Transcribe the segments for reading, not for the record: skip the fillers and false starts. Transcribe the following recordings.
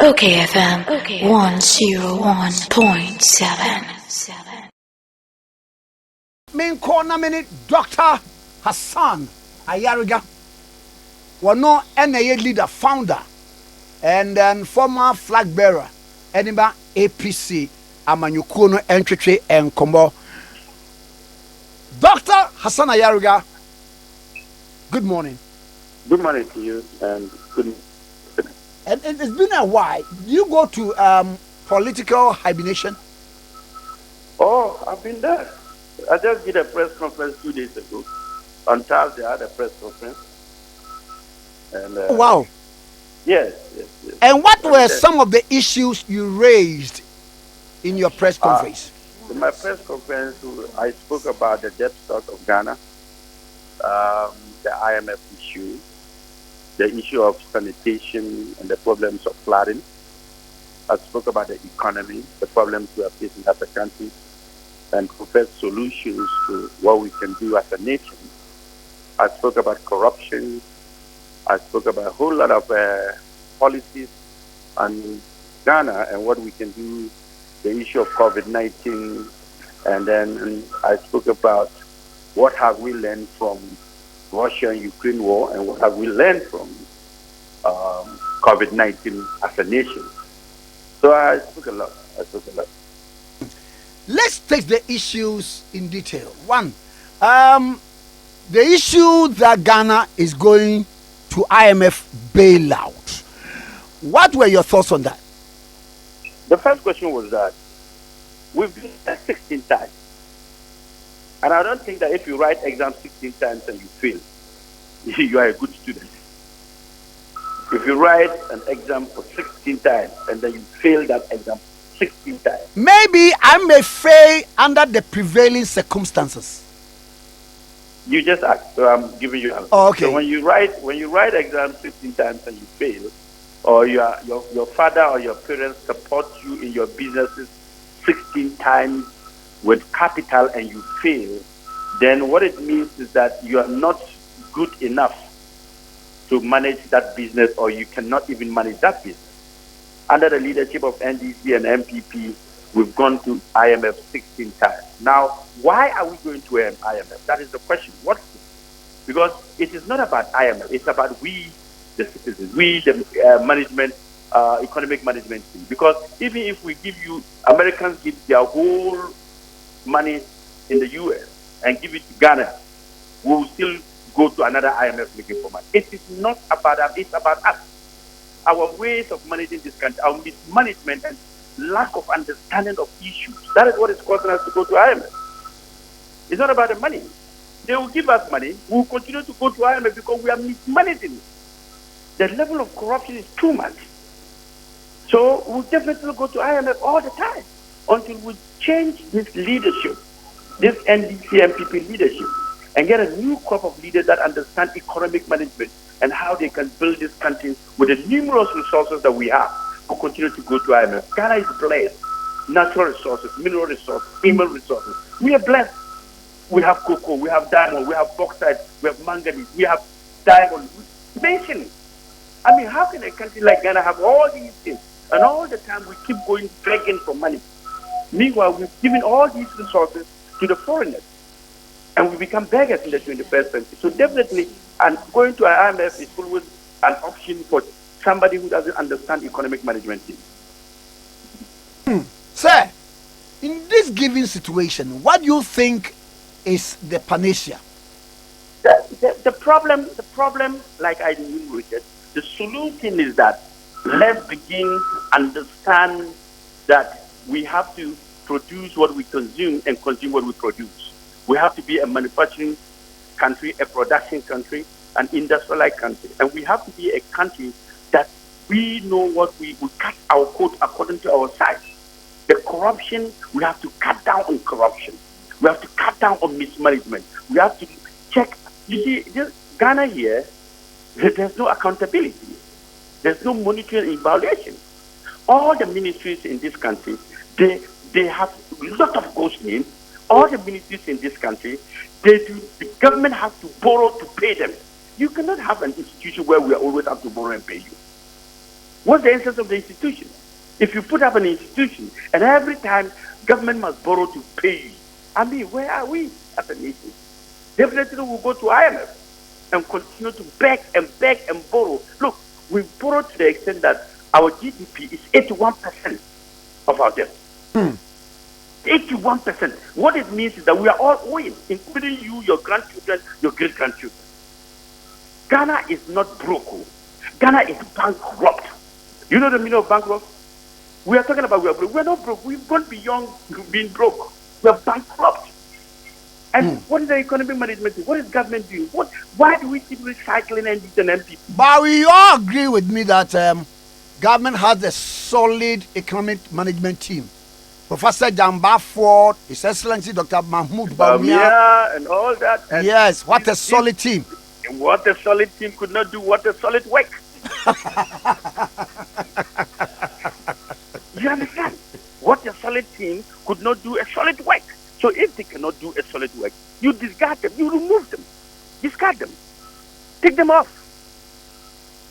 OKFM 101.7. Main corner minute Dr. Hassan Ayariga. Wano NAA leader, founder, and then former flag bearer, Edinburgh APC, Amanyukuno Entry and Combo. Dr. Hassan Ayariga, good morning. Good morning to you, and good morning. And it's been a while. Do you go to political hibernation? Oh, I've been there. I just did a press conference 2 days ago. On Thursday, I had a press conference. And, wow. Yes. And what were some of the issues you raised in your press conference? In my press conference, I spoke about the debt stock of Ghana, the IMF issue, the issue of sanitation and the problems of flooding. I spoke about the economy, the problems we are facing as a country, and proposed solutions to what we can do as a nation. I spoke about corruption. I spoke about a whole lot of policies on Ghana and what we can do, the issue of COVID-19, and then I spoke about what have we learned from Russia and Ukraine war, and what have we learned from COVID-19 as a nation. So I spoke a lot. Let's take the issues in detail. One, the issue that Ghana is going to IMF bailout. What were your thoughts on that? The first question was that we've been there 16 times. And I don't think that if you write exam 16 times and you fail, you are a good student. If you write an exam for 16 times and then you fail that exam 16 times. Maybe I may fail under the prevailing circumstances. You just asked, so I'm giving you an answer. Oh, okay. So when you write exam 16 times and you fail, or your father or your parents support you in your businesses 16 times with capital and you fail, then what it means is that you are not good enough to manage that business, or you cannot even manage that business. Under the leadership of NDC and MPP, we've gone to IMF 16 times. Now, why are we going to IMF? That is the question. Because it is not about IMF. It's about we, the citizens, we, the management, economic management team. Because even if we give you, Americans give their whole money in the US and give it to Ghana, we will still go to another IMF looking for money. It is not about them, it's about us. Our ways of managing this country, our mismanagement and lack of understanding of issues. That is what is causing us to go to IMF. It's not about the money. They will give us money. We will continue to go to IMF because we are mismanaging it. The level of corruption is too much. So we'll definitely go to IMF all the time until we change this leadership, this NDC MPP leadership, and get a new crop of leaders that understand economic management and how they can build this country with the numerous resources that we have. We'll continue to go to IMF. Ghana is blessed. Natural resources, mineral resources, human resources. We are blessed. We have cocoa, we have diamond, we have bauxite, we have manganese, we have diamond. Mention it. I mean, how can a country like Ghana have all these things, and all the time we keep going begging for money? Meanwhile, we've given all these resources to the foreigners, and we become beggars in the 21st century. So definitely, and going to an IMF is always an option for somebody who doesn't understand economic management. Sir, in this given situation, what do you think is the panacea? The problem, like I enumerated, the solution is that let's begin to understand that we have to produce what we consume and consume what we produce. We have to be a manufacturing country, a production country, an industrialized country. And we have to be a country that we know what we cut our coat according to our size. The corruption, we have to cut down on corruption. We have to cut down on mismanagement. We have to check. You see, this Ghana here, there's no accountability. There's no monitoring and evaluation. All the ministries in this country, they have a lot of ghost names. All the ministries in this country, the government has to borrow to pay them. You cannot have an institution where we always have to borrow and pay you. What's the essence of the institution? If you put up an institution and every time government must borrow to pay you, I mean, where are we as a nation? Definitely we'll go to IMF and continue to beg and beg and borrow. Look, we borrow to the extent that our GDP is 81% of our debt. 81%. What it means is that we are all owing, including you, your grandchildren, your great-grandchildren. Ghana is not broke. Ghana is bankrupt. You know the meaning of bankrupt? We are talking about we are broke. We are not broke. We've gone beyond being broke. We are bankrupt. And what is the economic management doing? What is government doing? Why do we keep recycling NDs and MPs? But we all agree with me that government has a solid economic management team. Professor Jamba Ford, His Excellency Dr. Mahmoud Bawumia, and all that. And yes, what a solid team. What a solid team could not do, what a solid work. You understand? What a solid team could not do a solid work. So if they cannot do a solid work, you discard them, you remove them, discard them, take them off.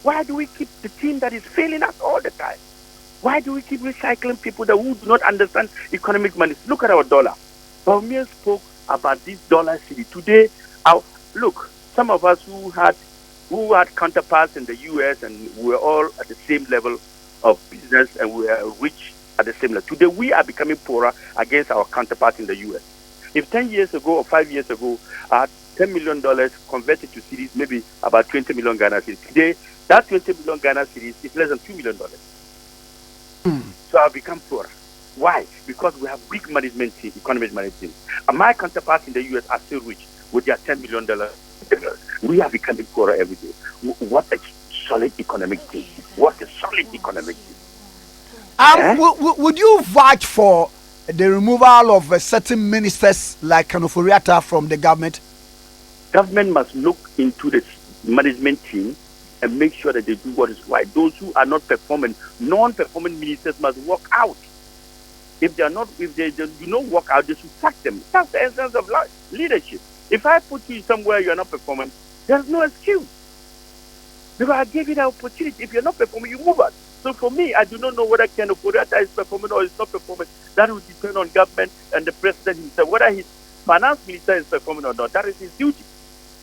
Why do we keep the team that is failing us all the time? Why do we keep recycling people that who do not understand economic management? Look at our dollar. Bawumia spoke about this dollar city. Today, look, some of us who had counterparts in the US and we were all at the same level of business and we are rich at the same level. Today, we are becoming poorer against our counterparts in the US. If 10 years ago or 5 years ago, $10 million converted to cedis, maybe about 20 million Ghana cedis. Today, that 20 million Ghana cedis is less than $2 million. So I've become poorer. Why? Because we have weak management team, economic management team. And my counterparts in the US are still rich with their $10 million. We are becoming poorer every day. What a solid economic team. What a solid economic team. Would you vouch for the removal of certain ministers like Kanoforiata from the government? Government must look into the management team and make sure that they do what is right. Those who are not performing, non-performing ministers must walk out. If they do not walk out, they should sack them. That's the essence of leadership. If I put you somewhere you are not performing, there's no excuse. Because I gave you the opportunity. If you're not performing, you move out. So for me, I do not know whether Ken Oforiatta is performing or is not performing. That will depend on government and the president himself. Whether his finance minister is performing or not, that is his duty.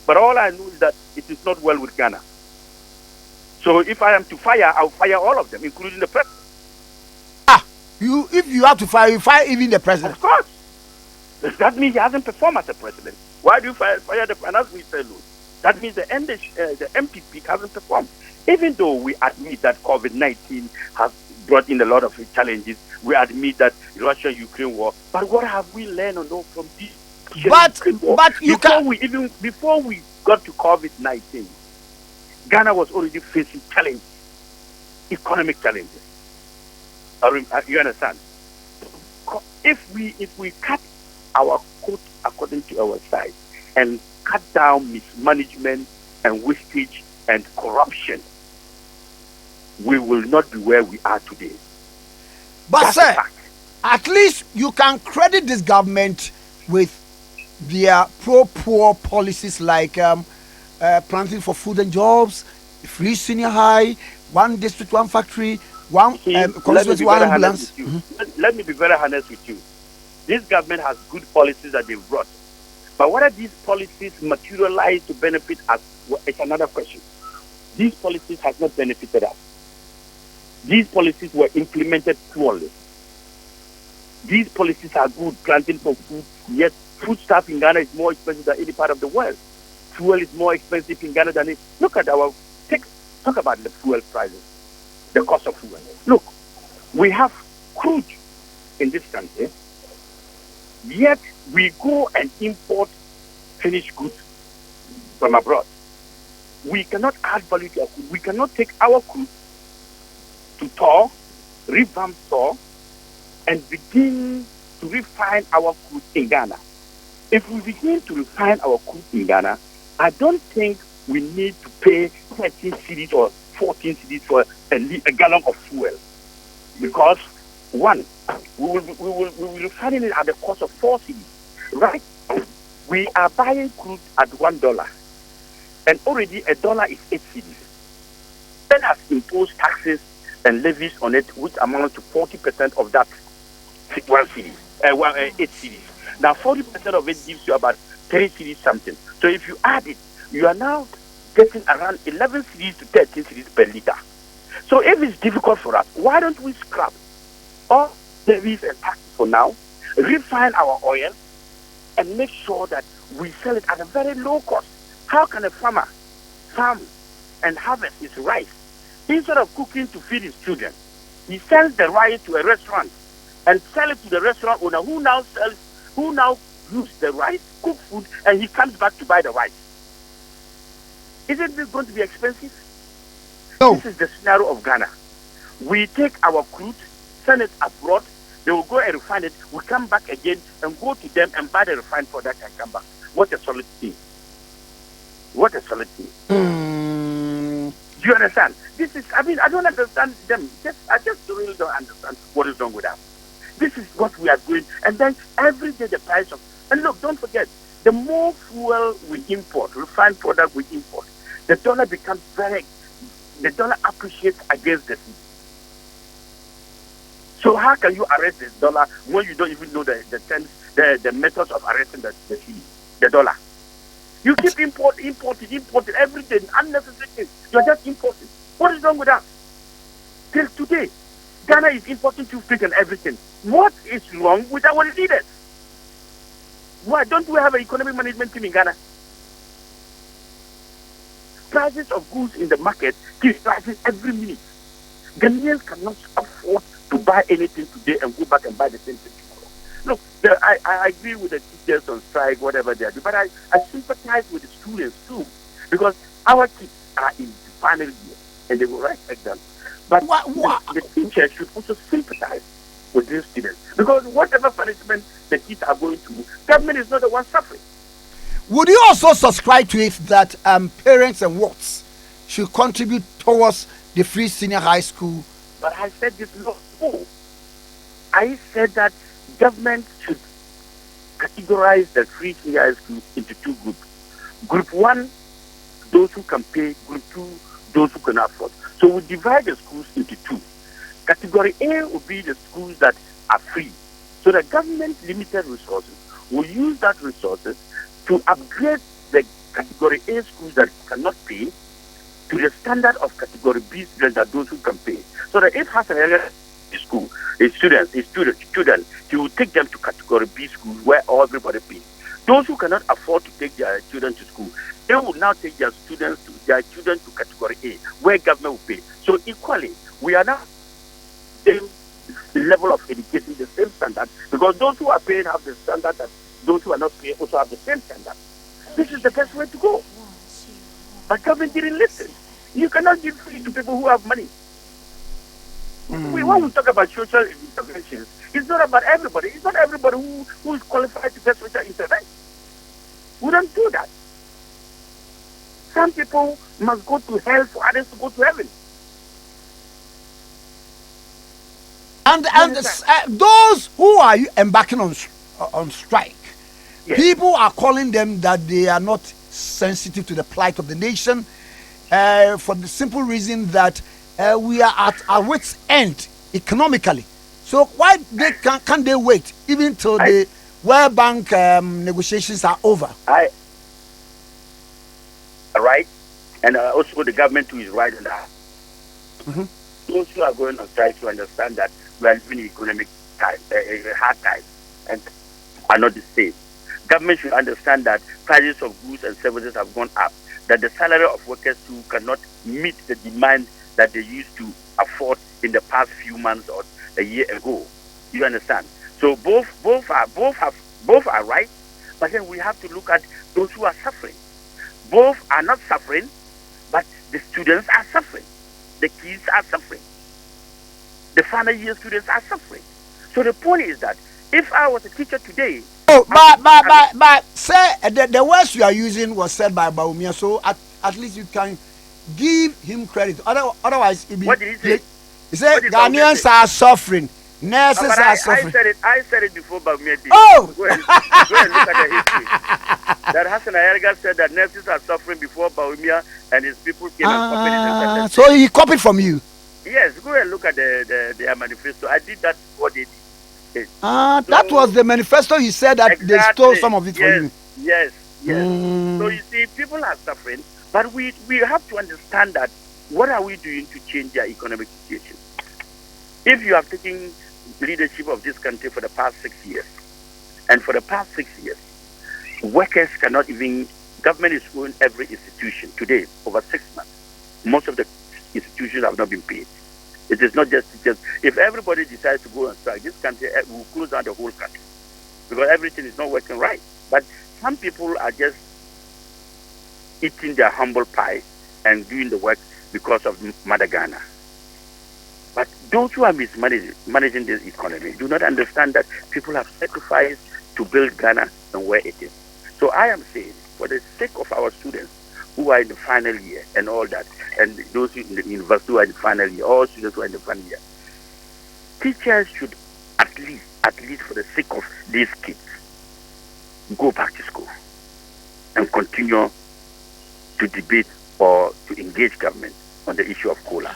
But all I know is that it is not well with Ghana. So if I am to fire, I'll fire all of them, including the president. If you have to fire, you fire even the president. Of course. That means he hasn't performed as a president. Why do you fire the finance minister alone? That means the MPP hasn't performed. Even though we admit that COVID-19 has brought in a lot of challenges, we admit that Russia-Ukraine war. But what have we learned from this? Before we got to COVID-19, Ghana was already facing challenges, economic challenges. You understand? If we cut our coat according to our size and cut down mismanagement and wastage and corruption, we will not be where we are today. But sir, at least you can credit this government with their pro-poor policies like planting for food and jobs, free senior high, one district, one factory, one constituency, one ambulance. Let me be very honest with you. This government has good policies that they've brought. But whether these policies materialize to benefit us, it's another question. These policies have not benefited us. These policies were implemented poorly. These policies are good, planting for food, yet foodstuff in Ghana is more expensive than any part of the world. Fuel is more expensive in Ghana than it. Look at talk about the fuel prices, the cost of fuel. Look, we have crude in this country, yet we go and import finished goods from abroad. We cannot add value to our crude. We cannot take our crude to Tor, revamp Tor, and begin to refine our crude in Ghana. If we begin to refine our crude in Ghana, I don't think we need to pay 13 cedis or 14 cedis for a gallon of fuel. Because, one, we will refine it at the cost of 4 cedis. Right? We are buying crude at $1. And already $1 is 8 cedis. Then has imposed taxes and levies on it, which amounts to 40% of that 1 cedi, 8 cedis. Now, 40% of it gives you about 3 cedis something. So if you add it, you are now getting around 11 cedis to 13 cedis per liter. So if it's difficult for us, why don't we scrap all levies and taxes for now, refine our oil, and make sure that we sell it at a very low cost? How can a farmer farm and harvest his rice? Instead of cooking to feed his children, he sends the rice to a restaurant and sell it to the restaurant owner, who now use the rice, cook food, and he comes back to buy the rice. Isn't this going to be expensive? No. This is the scenario of Ghana. We take our crude, send it abroad, they will go and refine it, we come back again and go to them and buy the refined product and come back. What a solid thing. What a solid thing. Do you understand? This is, I don't understand them. I just really don't understand what is wrong with us. This is what we are doing. And then every day the price of, and look, don't forget, the more fuel we import, refined product we import, the dollar becomes the dollar appreciates against the cedi. So how can you arrest this dollar when you don't even know the methods of arresting the cedi, the dollar? You keep importing everything, unnecessary things. You're just importing. What is wrong with that? Till today, Ghana is importing toothpick and everything. What is wrong with our leaders? Why don't we have an economic management team in Ghana? Prices of goods in the market keep rising every minute. Ghanaians cannot afford to buy anything today and go back and buy the same thing tomorrow. Look, I agree with the teachers on strike, whatever they are doing, but I sympathize with the students too, because our kids are in the final year and they will write exams. But the teachers should also sympathize with these students, because whatever punishment the kids are going through, government is not the one suffering. Would you also subscribe to it that parents and wards should contribute towards the free senior high school? But I said this no. I said that government should categorize the free senior high school into two groups. Group 1, those who can pay. Group 2, those who can afford. So we divide the schools into two. Category A will be the schools that are free. So the government limited resources will use that resources to upgrade the category A schools that cannot pay to the standard of category B students, that those who can pay. So that if Hassan Ayariga school, a student, he will take them to category B schools where everybody pays. Those who cannot afford to take their children to school, they will now take their children to category A, where government will pay. So equally, we are now the level of education, the same standard, because those who are paying have the standard that those who are not paying also have the same standard. This is the best way to go. But government didn't listen. You cannot give free to people who have money. When we talk about social interventions, it's not about everybody. It's not everybody who is qualified to get social intervention. We don't do that. Some people must go to hell for others to go to heaven. And those who are embarking on strike, yes, people are calling them that they are not sensitive to the plight of the nation, for the simple reason that we are at our wits' end economically. So why can't they wait even till the World Bank negotiations are over? Right, and also the government too is right on that. Those who are going on strike to understand that we are living in economic time, hard times, and are not the same. Government should understand that prices of goods and services have gone up, that the salary of workers too cannot meet the demand that they used to afford in the past few months or a year ago. You understand? So both are right, but then we have to look at those who are suffering. Both are not suffering, but the students are suffering. The kids are suffering. The final year students are suffering. So the point is that if I was a teacher today, but say the words you are using was said by Baumia, so at least you can give him credit. Otherwise, it be, what did he say? He said Ghanaians are suffering, nurses are suffering. I said it before Baumia did. Oh, go and look at the history. That Hassan Ayariga said that nurses are suffering before Baumia and his people came and copied it. So he copied from you. Yes, go and look at their manifesto. I did that before they did. That was the manifesto. You said that they stole Exactly. some of it for Yes, you. yes, yes. So Mm. you see, people are suffering, but we have to understand that what are we doing to change their economic situation? If you have taken leadership of this country for the past 6 years, and for the past 6 years, workers cannot even, government is owing every institution today over 6 months. Most of the institutions have not been paid. It is not just teachers. If everybody decides to go on strike, this country will close down the whole country because everything is not working right. But some people are just eating their humble pie and doing the work because of Mother Ghana. But those who are managing this economy do not understand that people have sacrificed to build Ghana and where it is. So I am saying, for the sake of our students who are in the final year and all that, and those in the university who are in the final year, all students who are in the final year, teachers should at least for the sake of these kids, go back to school and continue to debate or to engage government on the issue of cola.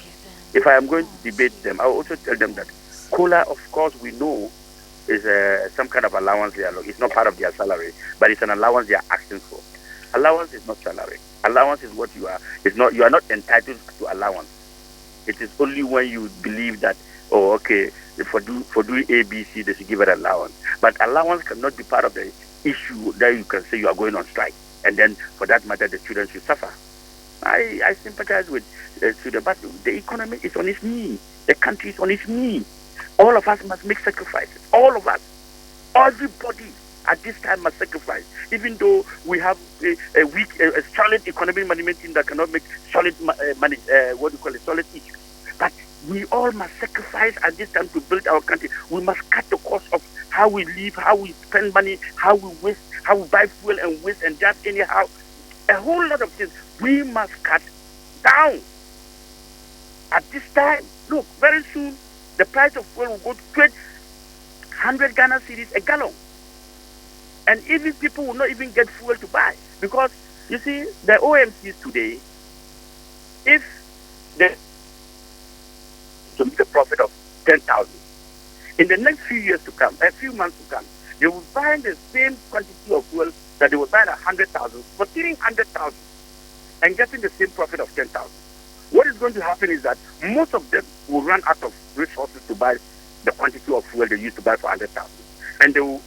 If I am going to debate them, I will also tell them that cola, of course, we know is some kind of allowance they are. It's not part of their salary, but it's an allowance they are asking for. Allowance is not salary. Allowance is what you are. It's not. You are not entitled to allowance. It is only when you believe that, oh, okay, for doing ABC, they should give it allowance. But allowance cannot be part of the issue that you can say you are going on strike, and then for that matter, the children should suffer. I sympathize with students, but the economy is on its knee. The country is on its knee. All of us must make sacrifices. All of us. Everybody at this time must sacrifice. Even though we have a weak, a solid economic management team that cannot make solid, solid issues. But we all must sacrifice at this time to build our country. We must cut the cost of how we live, how we spend money, how we waste, how we buy fuel and waste and just anyhow. A whole lot of things we must cut down. At this time, look, very soon the price of fuel will go to 100 Ghana cedis a gallon. And even people will not even get fuel to buy. Because, you see, the OMCs today, if they to make a profit of 10,000, in the next few years to come, a few months to come, they will buy the same quantity of fuel that they will buy 100,000 for 300,000 and getting the same profit of 10,000. What is going to happen is that most of them will run out of resources to buy the quantity of fuel they used to buy for 100,000, and they will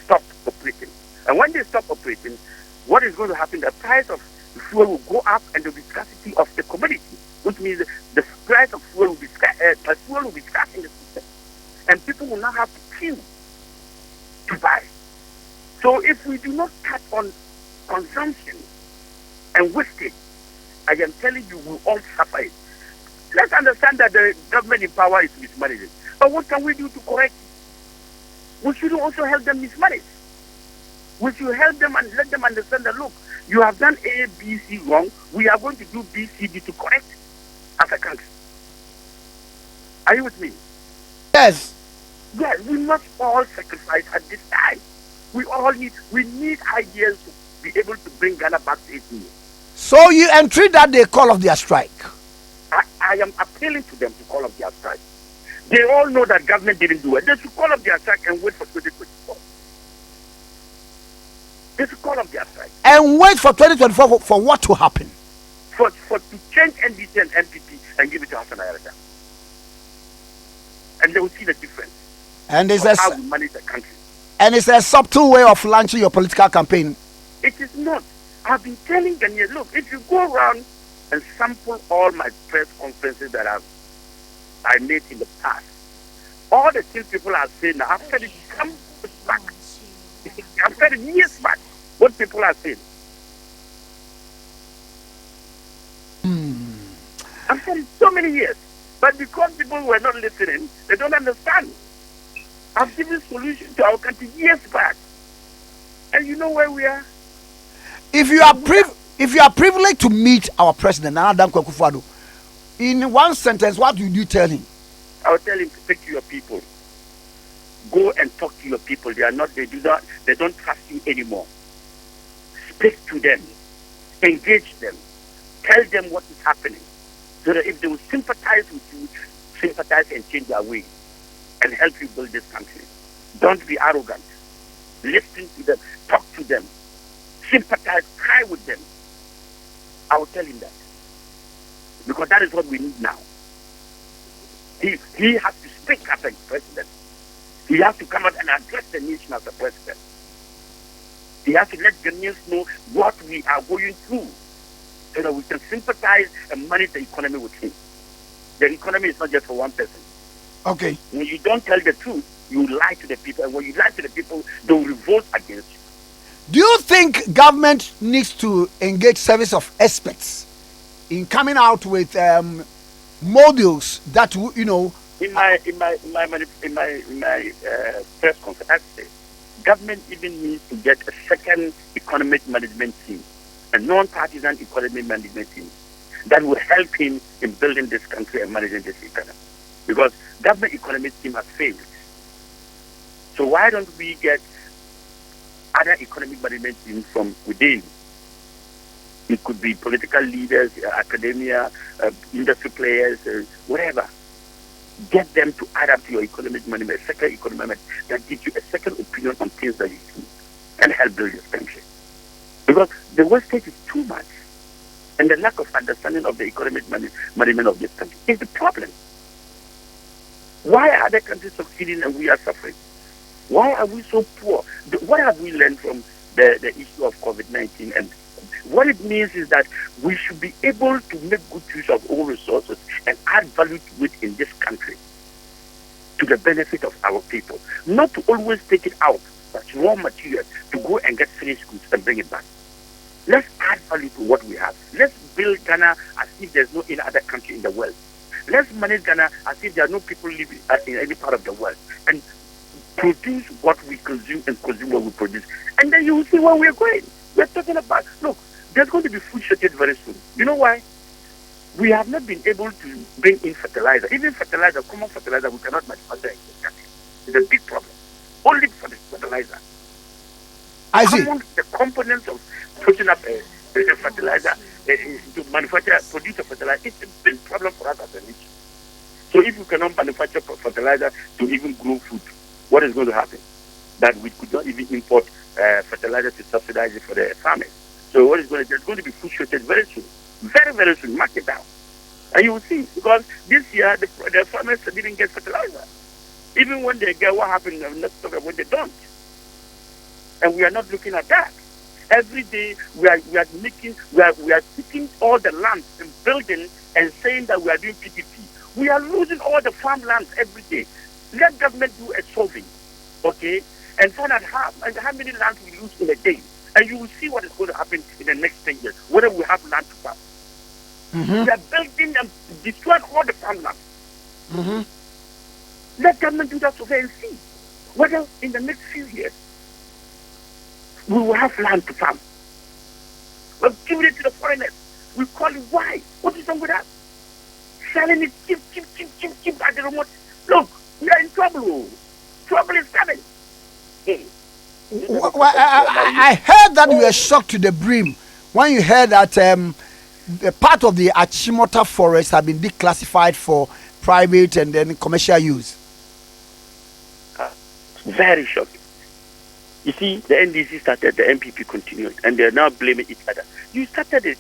stop operating. And when they stop operating, what is going to happen? The price of fuel will go up, and there will be scarcity of the commodity, which means the price of fuel will be scarce in the system, and people will not have to queue to buy. So if we do not cut on consumption and wastage, I am telling you, we all suffer it. Let's understand that the government in power is mismanaging. But what can we do to correct it? We should also help them mismanage. We should help them and let them understand that, look, you have done A, B, C wrong. We are going to do B, C, D to correct as a country. Are you with me? Yes. Yes, we must all sacrifice at this time. We need ideas to be able to bring Ghana back to its knees. So you entreat that they call off their strike. I am appealing to them to call off their strike. They all know that government didn't do it. They should call off their strike and wait for 2024. They should call off their strike. And wait for 2024 for what to happen? For to change NDC and MPP and give it to Hassan Ayariga. And they will see the difference. And it's how we manage the country. And it's a subtle way of launching your political campaign. It is not. I've been telling Ghanaians, look, if you go around and sample all my press conferences that I made in the past, all the things people are saying now, I've said it come back. I've said it years back, what people are saying. I've said it so many years. But because people were not listening, they don't understand. I've given solutions to our country years back. And you know where we are? If you are privileged to meet our president, Appoint Akufo Addo, in one sentence, what would you tell him? I would tell him to speak to your people. Go and talk to your people. They don't trust you anymore. Speak to them. Engage them. Tell them what is happening. So that if they will sympathize with you, sympathize and change their ways and help you build this country. Don't be arrogant. Listen to them, talk to them, sympathize, cry with them. I will tell him that. Because that is what we need now. He has to speak as a president. He has to come out and address the nation as a president. He has to let Ghanaians know what we are going through so that we can sympathize and manage the economy with him. The economy is not just for one person. Okay. When you don't tell the truth, you lie to the people. And when you lie to the people, they will revolt against you. Do you think government needs to engage service of experts in coming out with models that In my press conference, I say, government even needs to get a second economic management team, a non-partisan economic management team that will help him in building this country and managing this economy. Because government economic team has failed. So why don't we get other economic management teams from within? It could be political leaders, academia, industry players, whatever. Get them to add up to your economic management, a second economic management that gives you a second opinion on things that you do and help build this country. Because the wastage is too much. And the lack of understanding of the economic management of this country is the problem. Why are other countries succeeding and we are suffering? Why are we so poor? What have we learned from the issue of COVID-19? And what it means is that we should be able to make good use of all resources and add value to it in this country to the benefit of our people. Not to always take it out as raw material to go and get finished goods and bring it back. Let's add value to what we have. Let's build Ghana as if there's no any other country in the world. Let's manage Ghana as if there are no people living in any part of the world. And produce what we consume and consume what we produce. And then you will see where we're going. We're talking about, look, there's going to be food shortage very soon. You know why? We have not been able to bring in fertilizer. Even fertilizer, common fertilizer, we cannot manufacture in this country. It's a big problem. Only for the fertilizer. I see. Among the components of putting up a fertilizer to manufacture, produce a fertilizer, it's a big problem for us as a nation. So if we cannot manufacture fertilizer to even grow food, what is going to happen? That we could not even import fertilizer to subsidize it for the farmers. So what is going to, there's going to be food shortage very soon. Very, very soon. Mark it down. And you will see, because this year the farmers didn't get fertilizer. Even when they get, what happened, let's talk about when they don't. And we are not looking at that. Every day we are taking all the land and building and saying that we are doing PPP. We are losing all the farmlands every day. Let government do a solving, okay, and find out how many lands we lose in a day. And you will see what is going to happen in the next 10 years, whether we have land to farm. Mm-hmm. We are building and destroying all the farmland. Mm-hmm. Let government do that survey and see whether in the next few years we will have land to farm. We're giving it to the foreigners. We call it why? What is wrong with that? Selling it cheap at the remote. Look, we are in trouble. Trouble is coming. Well, I heard that you were shocked to the brim when you heard that the part of the Achimota forest had been declassified for private and then commercial use. Very shocking. You see, the NDC started, the MPP continued, and they're now blaming each other. You started it.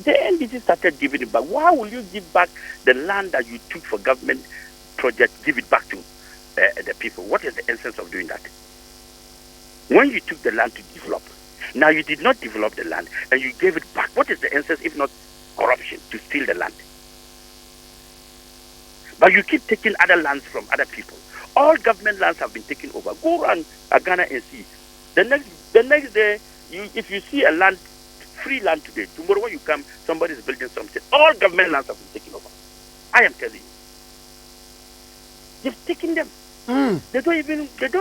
The NDC started giving it back. Why will you give back the land that you took for government projects, give it back to the people? What is the essence of doing that? When you took the land to develop, now you did not develop the land and you gave it back. What is the essence if not corruption, to steal the land? But you keep taking other lands from other people. All government lands have been taken over. Go around Ghana and see. The next day, if you see a land, free land today, tomorrow when you come, somebody is building something. All government lands have been taken over. I am telling you. They've taken them. They don't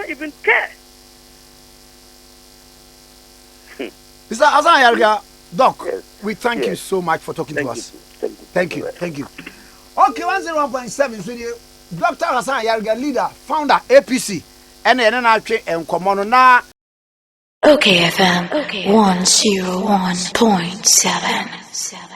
even care. Mr. Hassan Ayariga, Doc, Yes. we thank you so much for talking to us. Thank you. Thank you. Okay, 101.7 studio. Dr. Hassan Ayariga, leader, founder, APC, and Komono na. OKFM 101.7.